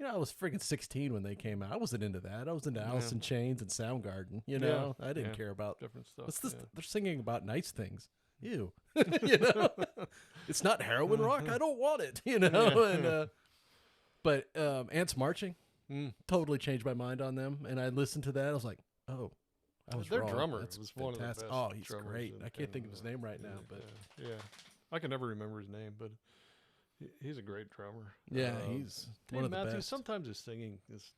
I was freaking 16 when they came out. I wasn't into that. I was into Alice in Chains and Soundgarden. I didn't care about different stuff. what's this. They're singing about nice things. Ew. It's not heroin rock. I don't want it. And but Ants Marching totally changed my mind on them, and I listened to that. I was like, oh, I was Their wrong. drummer That's was one of the fantastic. best. Oh, he's drummers great. I can't think of his name right now, but yeah, I can never remember his name, but he's a great drummer. yeah, he's one Dave of the Matthews. best. Sometimes his singing is,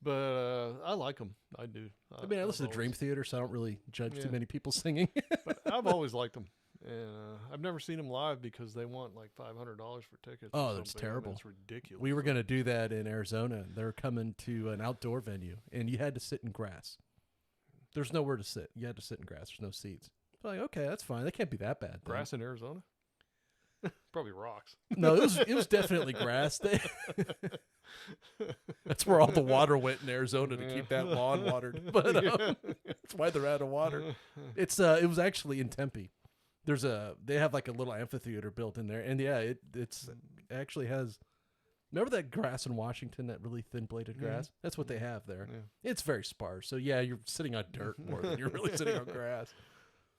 but I like him. I do. I mean, I listen to Dream Theater, so I don't really judge too many people singing. But I've always liked him, and I've never seen him live because they want like $500 for tickets. Oh, or that's something. terrible. It's ridiculous. We were going to do that in Arizona. They're coming to an outdoor venue, and you had to sit in grass. There's nowhere to sit. You had to sit in grass. There's no seats. So like, okay, that's fine. That can't be that bad. Then. Grass in Arizona. Probably rocks. No, it was definitely grass. That's where all the water went in Arizona to keep that lawn watered. But that's why they're out of water. It was actually in Tempe. They have like a little amphitheater built in there, and yeah, it's actually has. Remember that grass in Washington, that really thin bladed grass? That's what they have there. Yeah. It's very sparse. So yeah, you're sitting on dirt more than you're really sitting on grass.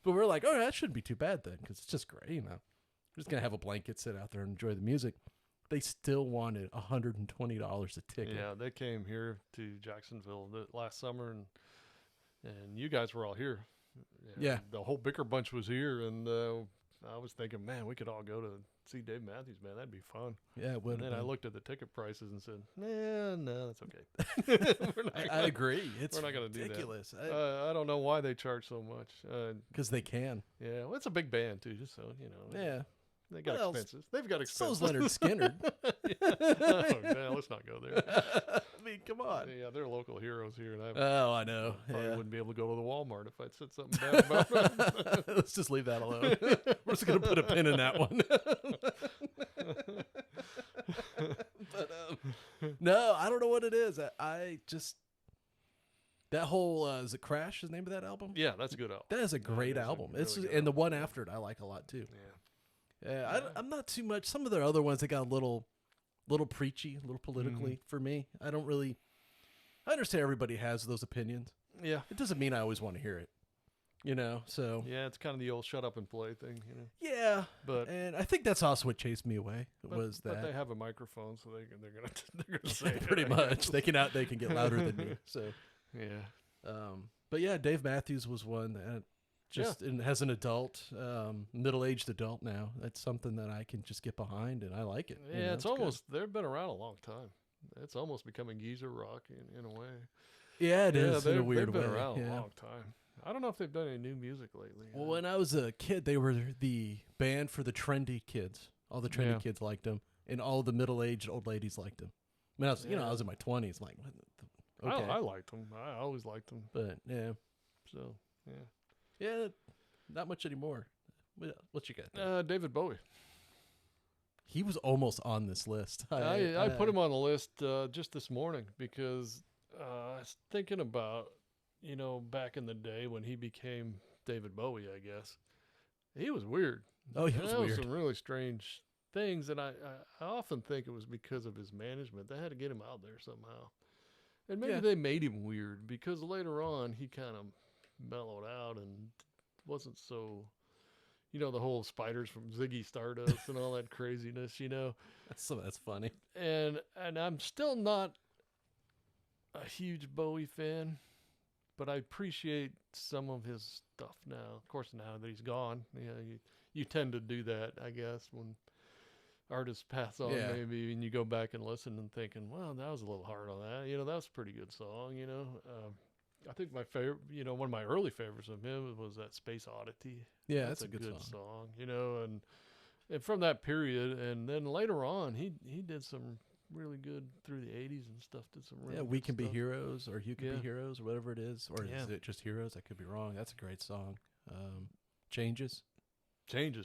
But we're like, oh, that shouldn't be too bad then, because it's just great, We're just gonna have a blanket, sit out there, and enjoy the music. They still wanted $120 a ticket. Yeah, they came here to Jacksonville last summer, and you guys were all here. Yeah. The whole BickerBunch was here, and I was thinking, man, we could all go to see Dave Matthews, man. That'd be fun. Yeah, it would. And then I looked at the ticket prices and said, no, that's okay. I agree. It's we're not going to do that. ridiculous. I don't know why they charge so much. Because they can. Yeah, well, it's a big band, too, just so, Yeah. They got expenses. They've got expenses. So's Leonard Skinner. Oh, let's not go there. I mean, come on. Yeah, they're local heroes here. And I know. Probably wouldn't be able to go to the Walmart if I'd said something bad about them. Let's just leave that alone. We're just going to put a pin in that one. But no, I don't know what it is. I just... That whole, is it Crash, is the name of that album? Yeah, that's a good album. That is a great album. And the one after it I like a lot, too. Yeah. I'm not too much. Some of their other ones, they got a little preachy, a little politically for me. I understand everybody has those opinions. Yeah. It doesn't mean I always want to hear it. So Yeah, it's kind of the old shut up and play thing, yeah, But and I think that's also what chased me away was but they that have a microphone, so they're gonna say it, pretty I much guess. they can get louder than me. So, Yeah. but yeah, Dave Matthews was one that just as an adult, middle-aged adult now, that's something that I can just get behind, and I like it. Yeah, it's good. almost they've been around a long time. It's almost becoming geezer rock in a way. Yeah, it is in a weird they've been way. around Yeah. a long time. I don't know if they've done any new music lately. Well, when I was a kid, they were the band for the trendy kids. All the trendy Yeah. kids liked them, and all the middle-aged old ladies liked them. I mean, I was in my 20s, like, okay, I liked them. I always liked them. but yeah, So yeah. not much anymore. What you got there? David Bowie. He was almost on this list. I put him on the list just this morning because I was thinking about, back in the day when he became David Bowie, I guess. He was weird. Oh, he was There weird. some really strange things, and I often think it was because of his management. They had to get him out there somehow. And maybe they made him weird because later on he kind of mellowed out and wasn't so... the whole spiders from Ziggy Stardust and all that craziness, That's funny. And I'm still not a huge Bowie fan, but I appreciate some of his stuff now. Of course, now that he's gone, you tend to do that, I guess, when artists pass on, maybe, and you go back and listen and thinking, well, that was a little hard on that. That was a pretty good song, I think my favorite, one of my early favorites of him was that Space Oddity. Yeah, That's a good song, and from that period, and then later on, he did some really good through the 80s and stuff. Did some really We good Can Be stuff. Heroes, or You Can Be Heroes, or whatever it is, or Yeah. is it just Heroes? I could be wrong. That's a great song. Changes,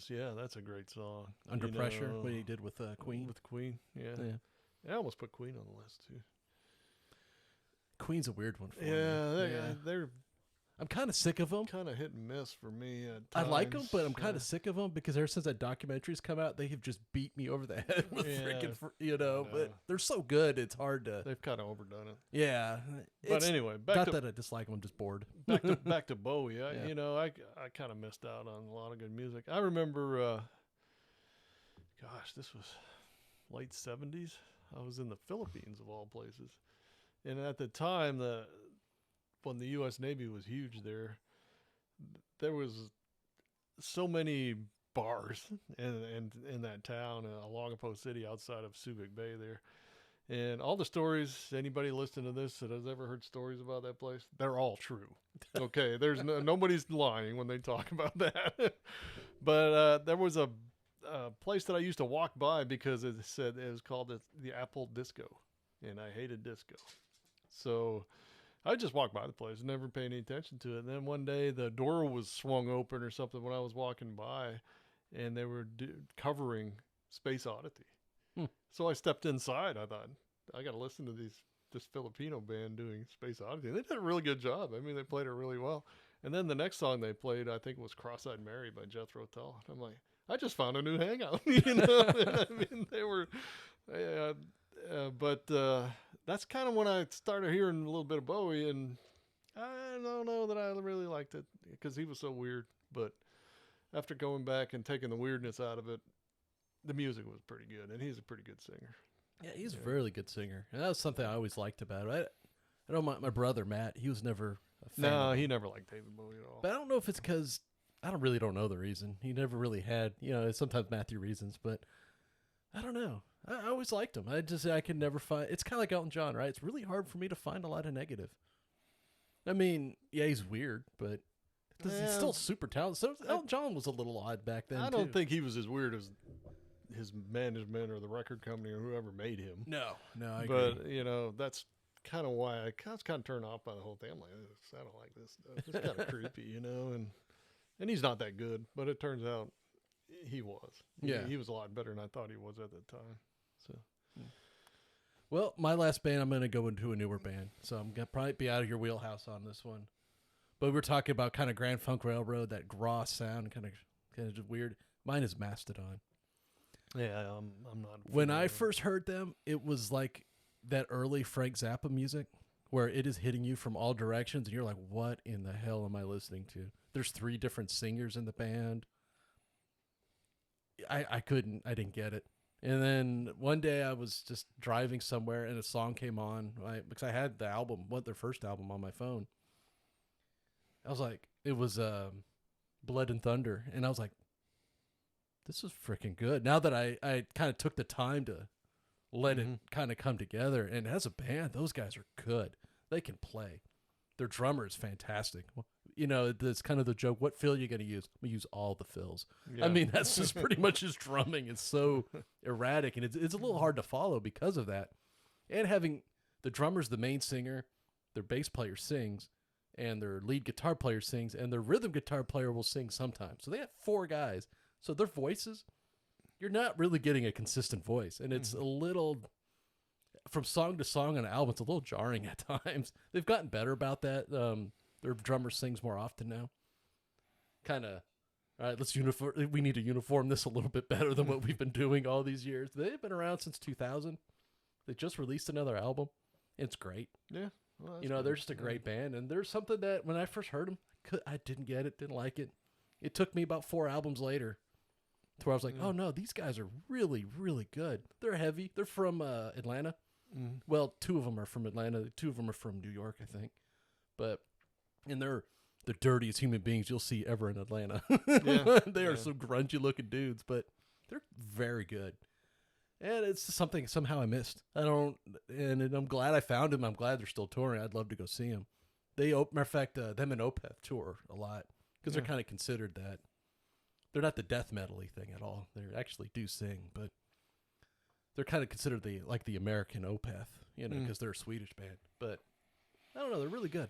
Yeah, that's a great song. Under Pressure, what he did with Queen. With Queen, yeah. I almost put Queen on the list too. Queen's a weird one for me. They're I'm kind of sick of them. kind of hit and miss for me. At I like them, times. but I'm kind of sick of them because ever since that documentary's come out, they have just beat me over the head with but they're so good, it's hard to. They've kind of overdone it. Yeah. But anyway, Not that I dislike them, I'm just bored. back to Bowie. I kind of missed out on a lot of good music. I remember, this was late 70s. I was in the Philippines, of all places. And at the time, when the U.S. Navy was huge there was so many bars in that town, along Post City, outside of Subic Bay there. And all the stories, anybody listening to this that has ever heard stories about that place, they're all true. Okay, there's nobody's lying when they talk about that. But there was a place that I used to walk by because it was called the Apple Disco, and I hated disco. So I just walked by the place, never paid any attention to it. And then one day the door was swung open or something when I was walking by, and they were covering Space Oddity. So I stepped inside. I thought, I got to listen to this Filipino band doing Space Oddity. And they did a really good job. I mean, they played it really well. And then the next song they played, I think, was Cross-Eyed Mary by Jethro Tull. I'm like, I just found a new hangout. I mean, they were... but that's kind of when I started hearing a little bit of Bowie, and I don't know that I really liked it because he was so weird. But after going back and taking the weirdness out of it, the music was pretty good, and he's a pretty good singer. Yeah, he's a really good singer, and that was something I always liked about it. I know my brother Matt, he was never a fan. No, he never liked David Bowie at all. But I don't know if it's because I don't know the reason. He never really had, sometimes Matthew reasons, but I don't know. I always liked him. I can never find. It's kind of like Elton John, right? It's really hard for me to find a lot of negative. I mean, yeah, he's weird, but he's still super talented. So Elton John was a little odd back then. I don't think he was as weird as his management or the record company or whoever made him. No, I agree. But that's kind of why I was kind of turned off by the whole thing. I'm like, I don't like this stuff. It's kind of creepy, and he's not that good. But it turns out he was. Yeah, he was a lot better than I thought he was at the time. So, well, my last band, I'm going to go into a newer band, so I'm going to probably be out of your wheelhouse on this one. But we're talking about kind of Grand Funk Railroad, that raw sound, kind of weird. Mine is Mastodon. Yeah, I'm not. When I first heard them, it was like that early Frank Zappa music, where it is hitting you from all directions, and you're like, "What in the hell am I listening to?" There's 3 different singers in the band. I didn't get it. And then one day I was just driving somewhere, and a song came on because I had the album, their first album, on my phone. I was like, it was Blood and Thunder, and I was like, this is freaking good. Now that I kind of took the time to let it kind of come together, and as a band, those guys are good. They can play. Their drummer is fantastic. You know, it's kind of the joke. What fill are you going to use? We use all the fills. Yeah. I mean, that's just pretty much his drumming. It's so erratic, and it's a little hard to follow because of that. And having the drummer's the main singer, their bass player sings, and their lead guitar player sings, and their rhythm guitar player will sing sometimes. So they have 4 guys. So their voices, you're not really getting a consistent voice. And it's a little, from song to song on an album, it's a little jarring at times. They've gotten better about that. Their drummer sings more often now. Kind of, all right, we need to uniform this a little bit better than what we've been doing all these years. They've been around since 2000. They just released another album. It's great. Yeah. Well, you know, good. They're just a great band. And there's something that when I first heard them, I didn't get it, didn't like it. It took me about 4 albums later to where I was like, oh no, these guys are really, really good. They're heavy. They're from Atlanta. Well, 2 of them are from Atlanta. 2 of them are from New York, I think. And they're the dirtiest human beings you'll see ever in Atlanta. They are some grungy looking dudes, but they're very good. And it's something somehow I missed. And I'm glad I found them. I'm glad they're still touring. I'd love to go see them. Matter of fact, them and Opeth tour a lot because they're kind of considered that. They're not the death metal-y thing at all. They actually do sing, but they're kind of considered the American Opeth, you know, because they're a Swedish band. But I don't know, they're really good.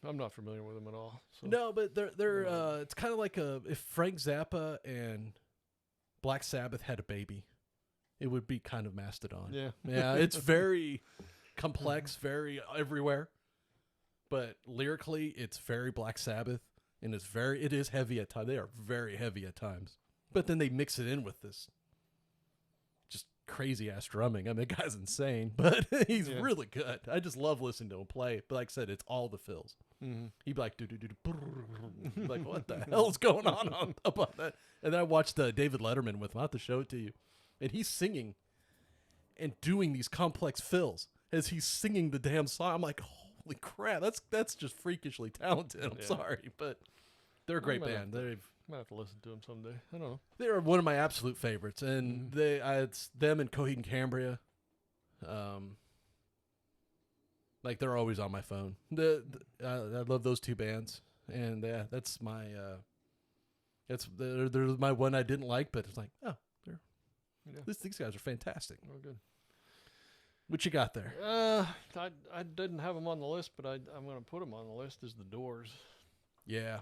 I'm not familiar with them at all. So. No, but they're it's kind of like if Frank Zappa and Black Sabbath had a baby, it would be kind of Mastodon. Yeah, it's very complex, very everywhere, but lyrically, it's very Black Sabbath, and it is heavy at times. They are very heavy at times, but then they mix it in with this just crazy ass drumming. I mean, the guy's insane, but he's really good. I just love listening to him play. But like I said, it's all the fills. He'd be like, like, what the hell is going on about that? And then I watched David Letterman with him. I'll have to show it to you. And he's singing and doing these complex fills as he's singing the damn song. I'm like, holy crap, that's just freakishly talented. I'm sorry, but they're a great band. Might have to listen to them someday. I don't know. They're one of my absolute favorites, and it's them and Coheed and Cambria. Like they're always on my phone. I love those 2 bands, and that's my they're my one I didn't like, but it's like these guys are fantastic. Oh, good. What you got there? I didn't have them on the list, but I'm going to put them on the list. Is the Doors? Yeah.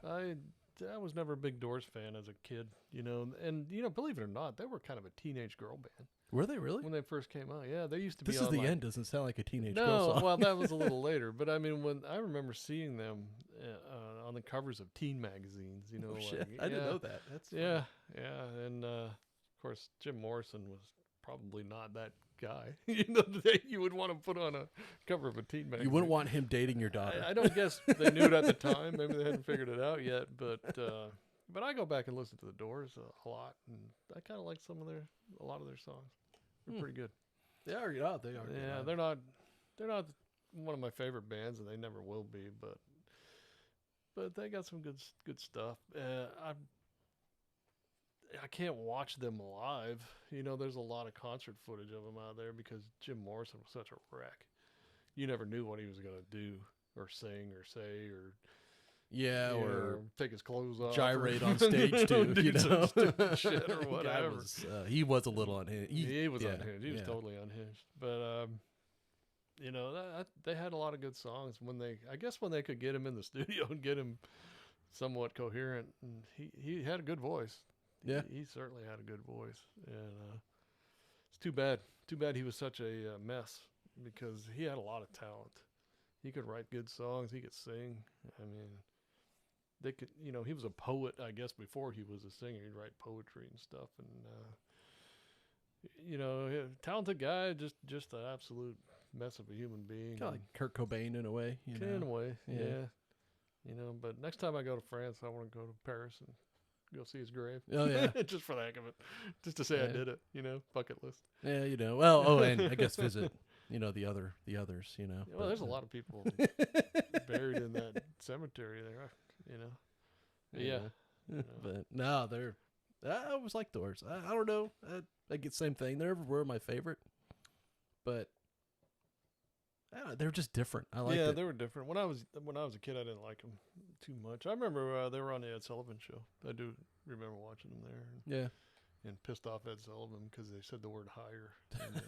I was never a big Doors fan as a kid, you know, and you know, believe it or not, they were kind of a teenage girl band. Were they really? When they first came out, yeah, they used to be. This is the end. Doesn't sound like a teenage girl song. Well, that was a little later, but I mean, when I remember seeing them on the covers of teen magazines, you know, shit. I didn't know that. That's funny. And of course, Jim Morrison was probably not that guy, you know, that you would want to put on a cover of a teen magazine. You wouldn't want him dating your daughter. I don't guess they knew it at the time. Maybe they hadn't figured it out yet, but I go back and listen to the Doors a lot, and I kind of like a lot of their songs. They're pretty good. They are. Yeah, they are. Yeah, good. they're not one of my favorite bands, and they never will be. But they got some good stuff. I can't watch them live. You know, there's a lot of concert footage of them out there because Jim Morrison was such a wreck. You never knew what he was going to do or sing or say or or take his clothes off, gyrate on stage too. You know, stupid shit or whatever. He was a little unhinged. He was unhinged. He was totally unhinged. But you know, they had a lot of good songs when they could get him in the studio and get him somewhat coherent. And he had a good voice. Yeah, he certainly had a good voice, and it's too bad. Too bad he was such a mess because he had a lot of talent. He could write good songs. He could sing. I mean, they could. You know, he was a poet, I guess, before he was a singer. He'd write poetry and stuff, and you know, talented guy. Just an absolute mess of a human being. Kind of like Kurt Cobain in a way. You know? In a way, Yeah. yeah. You know, but next time I go to France, I want to go to Paris and go see his grave. Oh, yeah. Just for the heck of it. Just to say I Yeah. did it, you know, bucket list. Yeah, you know. Well, oh, and I guess visit, you know, the others, you know. Yeah, well, there's a lot of people buried in that cemetery there, you know. But yeah. You know. But no, I always like Doors. I don't know. I get the same thing. They never were my favorite, but they're just different. I like Yeah, they were different. When I was a kid, I didn't like them too much. I remember they were on the Ed Sullivan Show. I do remember watching them there. Yeah. And pissed off Ed Sullivan because they said the word higher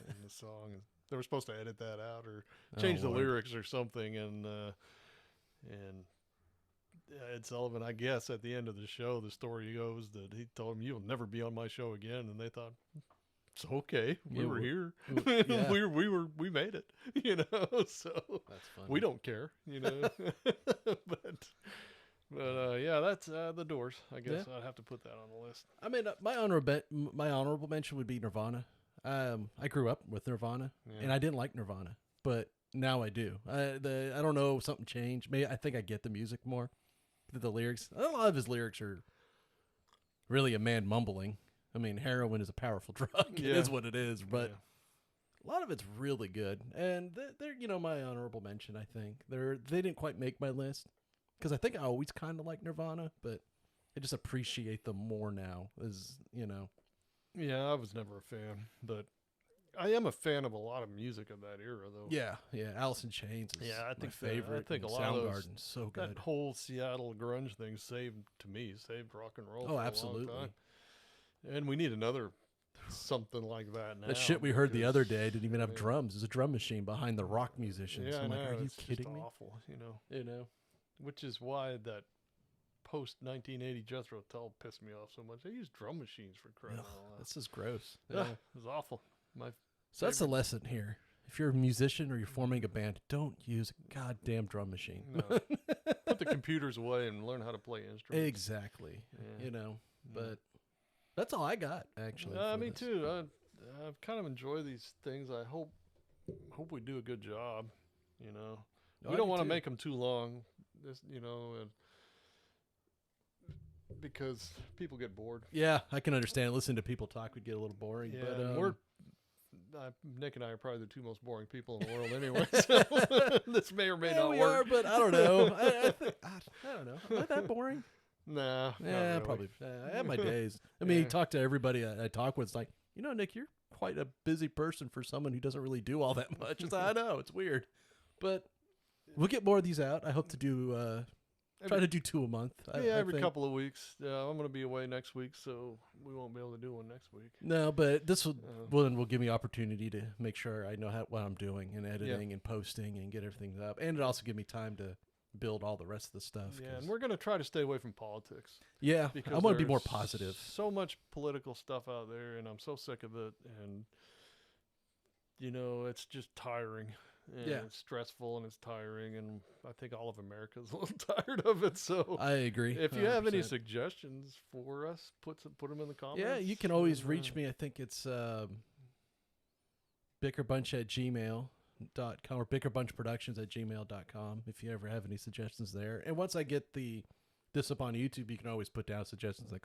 in the song. And they were supposed to edit that out or change the lyrics or something. And Ed Sullivan, I guess, at the end of the show, the story goes that he told him, "You'll never be on my show again." And they thought, "It's okay. We were here. Yeah. we made it. You know." So That's funny. we don't care. You know. but yeah, that's the Doors. I guess I'd have to put that on the list. I mean, my honorable mention would be Nirvana. I grew up with Nirvana, and I didn't like Nirvana, but now I do. I don't know, something changed. Maybe I think I get the music more. The lyrics, a lot of his lyrics are really a man mumbling. I mean, heroin is a powerful drug. It is what it is, but a lot of it's really good. And they're, you know, my honorable mention. I think they didn't quite make my list because I think I always kind of liked Nirvana, but I just appreciate them more now. As you know. Yeah, I was never a fan, but I am a fan of a lot of music of that era, though. Yeah. Alice in Chains is I think my favorite. I think a lot Soundgarden's of those, so good. that whole Seattle grunge thing saved rock and roll. Oh, for absolutely. A long time. And we need another something like that now. That shit we heard the other day didn't even have drums. There's a drum machine behind the rock musicians. Yeah, I'm like, are you it's kidding just me? Awful, you know. You know. Which is why that post 1980 Jethro Tull pissed me off so much. They used drum machines for crying out loud. This is gross. It was awful. So that's the lesson here. If you're a musician or you're forming a band, don't use a goddamn drum machine. No. Put the computers away and learn how to play instruments. Exactly. Yeah. You know, but that's all I got, actually. Me too. I kind of enjoy these things. I hope we do a good job. You know, we don't want to make them too long. You know, because people get bored. Yeah, I can understand. Listening to people talk would get a little boring. Yeah, but Nick and I are probably the two most boring people in the world anyway. So this may or may not we work. are, but I don't know. I don't know. Am I that boring? Nah. Yeah, really. probably. I have my days. I mean, you talk to everybody I talk with. It's like, you know, Nick, you're quite a busy person for someone who doesn't really do all that much. It's like, I know, it's weird. But we'll get more of these out. I hope to do... try to do 2 a month. Every couple of weeks. I'm going to be away next week, so we won't be able to do one next week. No, but this will give me opportunity to make sure I know what I'm doing and editing and posting and get everything up. And it also give me time to build all the rest of the stuff. Yeah, and we're going to try to stay away from politics. Yeah, I want to be more positive. So much political stuff out there, and I'm so sick of it. And, you know, it's just tiring. And it's stressful and it's tiring, and I think all of America's a little tired of it. So I agree. If you 100%. Have any suggestions for us, put them in the comments. Yeah, you can always reach me. I think it's BickerBunch@gmail.com or BickerBunchProductions@gmail.com if you ever have any suggestions there. And once I get this up on YouTube, you can always put down suggestions in the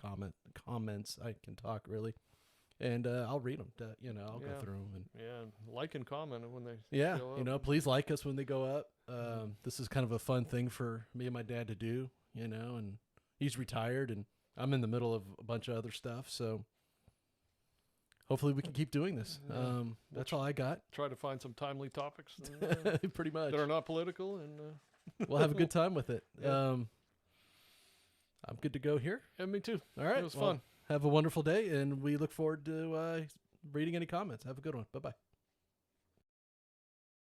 comments. I can talk really. And I'll read them. You know, I'll go through them. And like and comment when they go up. You know, please like us when they go up. This is kind of a fun thing for me and my dad to do. You know, and he's retired, and I'm in the middle of a bunch of other stuff. So hopefully we can keep doing this. That's all I got. Try to find some timely topics, pretty much, that are not political, and we'll have a good time with it. I'm good to go here. And me too. All right, it was fun. Have a wonderful day, and we look forward to reading any comments. Have a good one. Bye-bye.